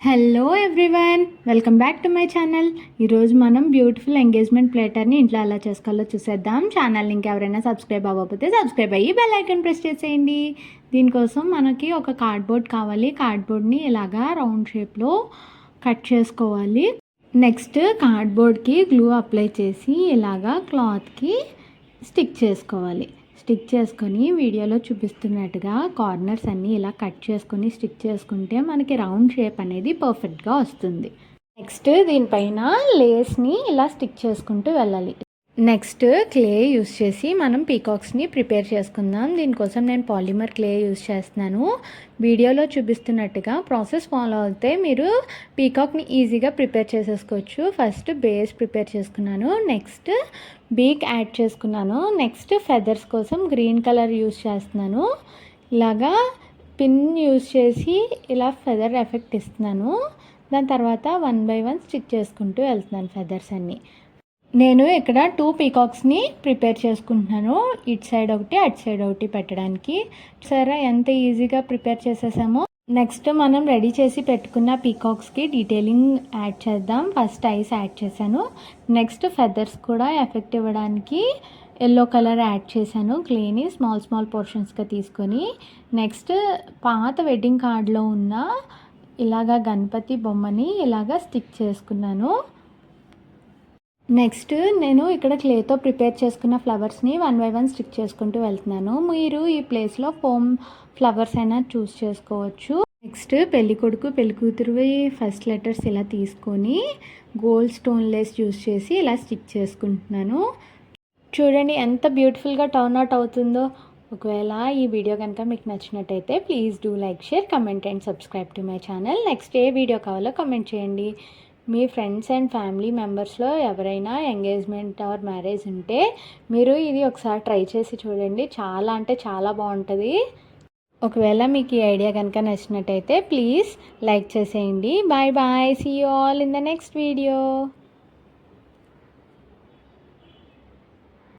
Hello everyone, welcome back to my channel. ఈరోజు మనం beautiful engagement ప్లేటర్ని ఇంట్లో ఎలా చేసుకోవాలో చూసేద్దాం. ఛానల్ లింక్ ఎవరైనా సబ్స్క్రైబ్ అవ్వకపోతే సబ్స్క్రైబ్ అయ్యి బెల్ ఐకాన్ ప్రెస్ చేసేయండి. దీనికోసం మనకి ఒక కార్డ్బోర్డ్ కావాలి. కార్డ్బోర్డ్ని ఇలాగా రౌండ్ షేప్లో కట్ చేసుకోవాలి. నెక్స్ట్ కార్డ్బోర్డ్కి గ్లూ అప్లై చేసి ఇలాగా క్లాత్కి స్టిక్ చేసుకోవాలి. స్టిక్ చేసుకొని వీడియోలో చూపిస్తున్నట్టుగా కార్నర్స్ అన్నీ ఇలా కట్ చేసుకొని స్టిక్ చేసుకుంటే మనకి రౌండ్ షేప్ అనేది పర్ఫెక్ట్గా వస్తుంది. నెక్స్ట్ దీనిపైన లేస్ని ఇలా స్టిక్ చేసుకుంటూ వెళ్ళాలి. నెక్స్ట్ క్లే యూస్ చేసి మనం పీకాక్స్ని ప్రిపేర్ చేసుకుందాం. దీనికోసం నేను పాలిమర్ క్లే యూస్ చేస్తున్నాను. వీడియోలో చూపిస్తున్నట్టుగా ప్రాసెస్ ఫాలో అయితే మీరు పీకాక్ని ఈజీగా ప్రిపేర్ చేసేసుకోవచ్చు. ఫస్ట్ బేస్ ప్రిపేర్ చేసుకున్నాను, నెక్స్ట్ బీక్ యాడ్ చేసుకున్నాను, నెక్స్ట్ ఫెదర్స్ కోసం గ్రీన్ కలర్ యూస్ చేస్తున్నాను. ఇలాగా పిన్ యూస్ చేసి ఇలా ఫెదర్ ఎఫెక్ట్ ఇస్తున్నాను. దాని తర్వాత 1 by 1 స్టిక్ చేసుకుంటూ వెళ్తున్నాను ఫెదర్స్ అన్నీ. నేను ఇక్కడ 2 పీకాక్స్ని ప్రిపేర్ చేసుకుంటున్నాను. ఇటు సైడ్ ఒకటి అటు సైడ్ ఒకటి పెట్టడానికి. సరే ఎంత ఈజీగా ప్రిపేర్ చేసేసామో. నెక్స్ట్ మనం రెడీ చేసి పెట్టుకున్న పీకాక్స్కి డీటెయిలింగ్ యాడ్ చేద్దాం. ఫస్ట్ ఐస్ యాడ్ చేశాను. నెక్స్ట్ ఫెదర్స్ కూడా ఎఫెక్ట్ ఇవ్వడానికి ఎల్లో కలర్ యాడ్ చేశాను. క్లేని స్మాల్ పోర్షన్స్గా తీసుకొని నెక్స్ట్ పాత వెడ్డింగ్ కార్డ్లో ఉన్న ఇలాగా గణపతి బొమ్మని ఇలాగా స్టిక్ చేసుకున్నాను. నెక్స్ట్ నేను ఇక్కడ క్లేతో ప్రిపేర్ చేసుకున్న ఫ్లవర్స్ని 1 by 1 స్టిక్ చేసుకుంటూ వెళ్తున్నాను. మీరు ఈ ప్లేస్లో ఫోమ్ ఫ్లవర్స్ అయినా చూస్ చేసుకోవచ్చు. నెక్స్ట్ పెళ్ళికొడుకు పెళ్ళికూతురువి ఫస్ట్ లెటర్స్ ఇలా తీసుకొని గోల్డ్ స్టోన్ లేస్ యూస్ చేసి ఇలా స్టిక్ చేసుకుంటున్నాను. చూడండి ఎంత బ్యూటిఫుల్గా టర్న్ అవుట్ అవుతుందో. ఒకవేళ ఈ వీడియో కనుక మీకు నచ్చినట్టయితే please do like, share, comment and subscribe to my channel. Next A video కావాలో కమెంట్ చేయండి. మీ ఫ్రెండ్స్ అండ్ ఫ్యామిలీ మెంబర్స్లో ఎవరైనా ఎంగేజ్మెంట్ ఆర్ మ్యారేజ్ ఉంటే మీరు ఇది ఒకసారి ట్రై చేసి చూడండి. చాలా అంటే చాలా బాగుంటుంది. ఒకవేళ మీకు ఈ ఐడియా కనుక నచ్చినట్టయితే ప్లీజ్ లైక్ చేసేయండి. Bye bye, see you all in the next video.